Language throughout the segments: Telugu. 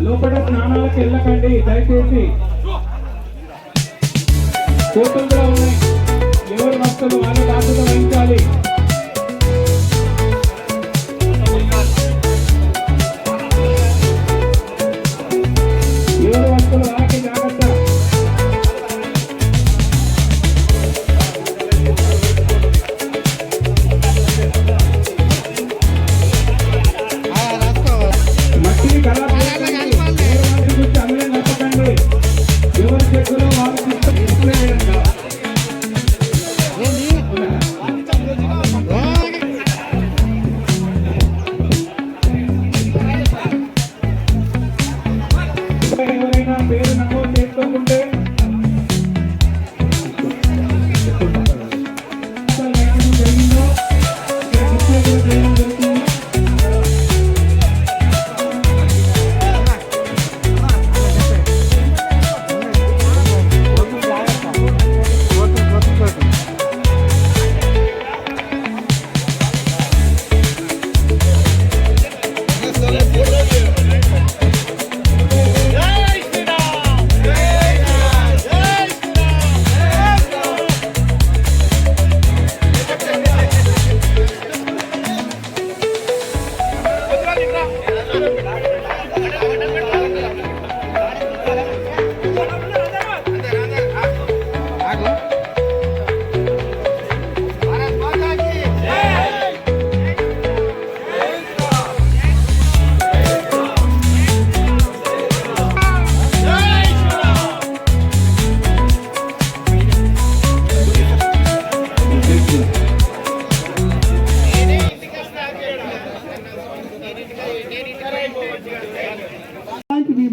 లోపల స్నానాలకు వెళ్ళకండి దయచేసి. కోతులు కూడా ఉన్నాయి, ఎవరి వస్తువులు వాళ్ళ బాధ్యత వహించాలి. ఎవరి వస్తువులు వాళ్ళకి జాగ్రత్త. ఎవరైనా పేరు నమోదు చేసుకోకుంటే జరిగిందో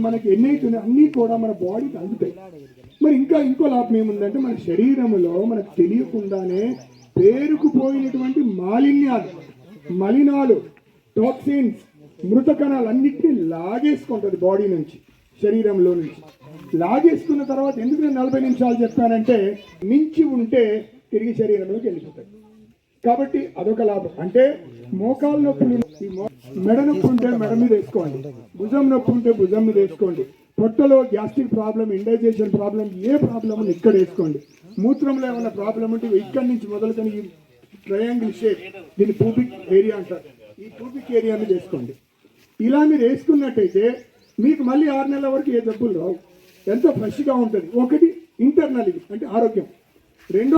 మనకి ఎన్నైతున్నాయి అన్నీ కూడా మన బాడీకి అందుతాయి. మరి ఇంకో లాభం ఏముందంటే మన శరీరంలో మనకు తెలియకుండానే పేరుకుపోయినటువంటి మలినాలు టాక్సిన్స్ మృత కణాలు అన్నిటినీ లాగేసుకుంటుంది బాడీ నుంచి, శరీరంలో నుంచి. లాగేసుకున్న తర్వాత ఎందుకు నేను 40 నిమిషాలు చెప్పానంటే మించి ఉంటే తిరిగి శరీరంలోకి వెళ్ళిపోతాయి. కాబట్టి అదొక లాభం. అంటే మోకాలు నొప్పులు, మెడ నొప్పి ఉంటే మెడ మీద వేసుకోండి, భుజం నొప్పి ఉంటే భుజం మీద వేసుకోండి, పొట్టలో గ్యాస్ట్రిక్ ప్రాబ్లం, ఇండైజెషన్ ప్రాబ్లం, ఏ ప్రాబ్లం ఇక్కడ వేసుకోండి. మూత్రంలో ఏమైనా ప్రాబ్లం ఉంటే ఇక్కడి నుంచి మొదలుకొని ఈ ట్రయాంగిల్ షేప్, దీన్ని పూబిక్ ఏరియా అంటారు, ఈ పూబిక్ ఏరియా మీద వేసుకోండి. ఇలా మీరు వేసుకున్నట్టయితే మీకు మళ్ళీ 6 నెలల వరకు ఏ జబ్బులు రావు, ఎంతో ఫ్రెష్గా ఉంటుంది. ఒకటి ఇంటర్నల్ అంటే ఆరోగ్యం. రెండో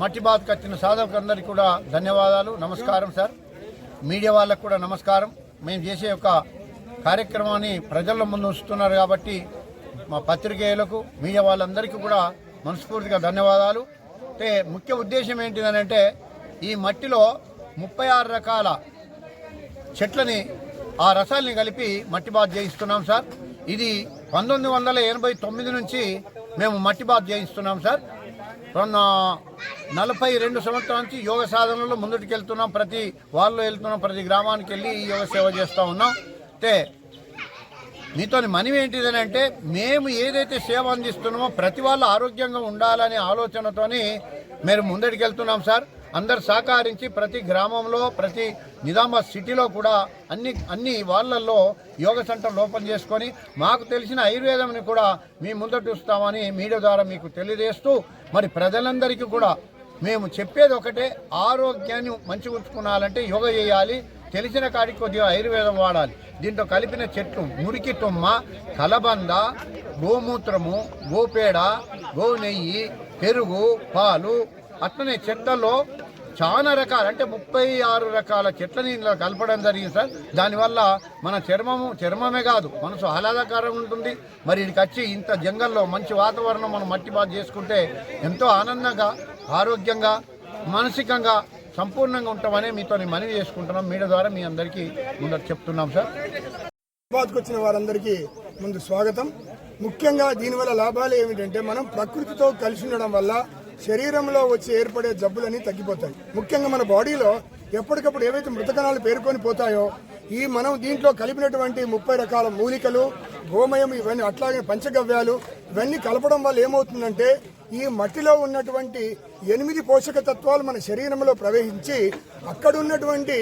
మట్టి బాత్ కట్టిన సాధకులందరికీ కూడా ధన్యవాదాలు, నమస్కారం సార్. మీడియా వాళ్ళకు కూడా నమస్కారం. మేము చేసే ఒక కార్యక్రమాన్ని ప్రజల ముందు ఉంచుతున్నారు కాబట్టి మా పత్రికేయులకు, మీడియా వాళ్ళందరికీ కూడా మనస్ఫూర్తిగా ధన్యవాదాలు. అంటే ముఖ్య ఉద్దేశం ఏంటిదనంటే ఈ మట్టిలో 36 రకాల చెట్లని ఆ రసాల్ని కలిపి మట్టి బాత్ చేయిస్తున్నాం సార్. ఇది 1989 నుంచి మేము మట్టి బాత్ చేయిస్తున్నాం సార్. 42 సంవత్సరాల నుంచి యోగ సాధనలో ముందుకు వెళ్తున్నాం. ప్రతి వాళ్ళు వెళ్తున్నాం, ప్రతి గ్రామానికి వెళ్ళి ఈ యోగ సేవ చేస్తూ ఉన్నాం. అంటే మీతో మనవి ఏంటిదని అంటే మేము ఏదైతే సేవ అందిస్తున్నామో ప్రతి వాళ్ళు ఆరోగ్యంగా ఉండాలనే ఆలోచనతోని మేము ముందడికి వెళ్తున్నాం సార్. అందరు సహకరించి ప్రతి గ్రామంలో ప్రతి నిజామాబాద్ సిటీలో కూడా అన్ని వాళ్ళల్లో యోగా సెంటర్లు ఓపెన్ చేసుకొని మాకు తెలిసిన ఆయుర్వేదంని కూడా మీ ముందట చూస్తామని మీడియా ద్వారా మీకు తెలియజేస్తూ మరి ప్రజలందరికీ కూడా మేము చెప్పేది ఒకటే, ఆరోగ్యాన్ని మంచిగా ఉంచుకోవాలంటే యోగా చేయాలి, తెలిసిన కాడికి కొద్దిగా ఆయుర్వేదం వాడాలి. దీంట్లో కలిపిన చెట్లు మురికి తుమ్మ, కలబంద, గోమూత్రము, గోపేడ, గో నెయ్యి, పెరుగు, పాలు, అట్లనే చెట్లలో చాలా రకాల అంటే 36 రకాల చెట్లని ఇందులో కలపడం జరిగింది సార్. దానివల్ల మన చర్మమే కాదు మనసు ఆహ్లాదకరంగా ఉంటుంది. మరి ఇక్కడికి వచ్చి ఇంత జంగల్లో మంచి వాతావరణం మనం మట్టి బాధ చేసుకుంటే ఎంతో ఆనందంగా, ఆరోగ్యంగా, మానసికంగా సంపూర్ణంగా ఉంటామని మీతో మనవి చేసుకుంటున్నాం. మీడియా ద్వారా మీ అందరికీ ముందర చెప్తున్నాం సార్. హైదరాబాద్కు వచ్చిన వారందరికీ ముందు స్వాగతం. ముఖ్యంగా దీనివల్ల లాభాలు ఏమిటంటే మనం ప్రకృతితో కలిసి ఉండడం వల్ల శరీరంలో వచ్చి ఏర్పడే జబ్బులన్నీ తగ్గిపోతాయి. ముఖ్యంగా మన బాడీలో ఎప్పటికప్పుడు ఏవైతే మృతకణాలు పేరుకొని పోతాయో మనం దీంట్లో కలిపినటువంటి 30 రకాల మూలికలు, గోమయం, ఇవన్నీ అట్లాగే పంచగవ్యాలు ఇవన్నీ కలపడం వల్ల ఏమవుతుందంటే ఈ మట్టిలో ఉన్నటువంటి 8 పోషక తత్వాలు మన శరీరంలో ప్రవహించి అక్కడ ఉన్నటువంటి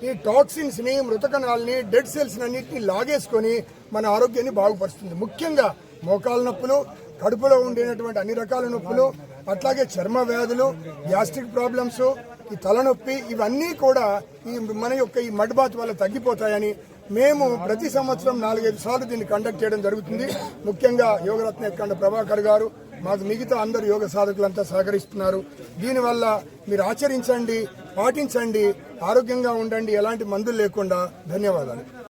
ఈ టాక్సిన్స్ ని, మృతకణాలని, డెడ్ సెల్స్ అన్నింటినీ లాగేసుకొని మన ఆరోగ్యాన్ని బాగుపరుస్తుంది. ముఖ్యంగా మోకాల నొప్పులు, కడుపులో ఉండేటువంటి అన్ని రకాల నొప్పులు, అట్లాగే చర్మ వ్యాధులు, గ్యాస్ట్రిక్ ప్రాబ్లమ్స్, ఈ తలనొప్పి, ఇవన్నీ కూడా మన యొక్క ఈ మడ్ బాత్ వల్ల తగ్గిపోతాయని మేము ప్రతి సంవత్సరం 4-5 సార్లు దీన్ని కండక్ట్ చేయడం జరుగుతుంది. ముఖ్యంగా యోగరత్న ఎక్కండ ప్రభాకర్ గారు, మాకు మిగతా అందరు యోగ సాధకులంతా సహకరిస్తున్నారు. దీనివల్ల మీరు ఆచరించండి, పాటించండి, ఆరోగ్యంగా ఉండండి, ఎలాంటి మందులు లేకుండా. ధన్యవాదాలు.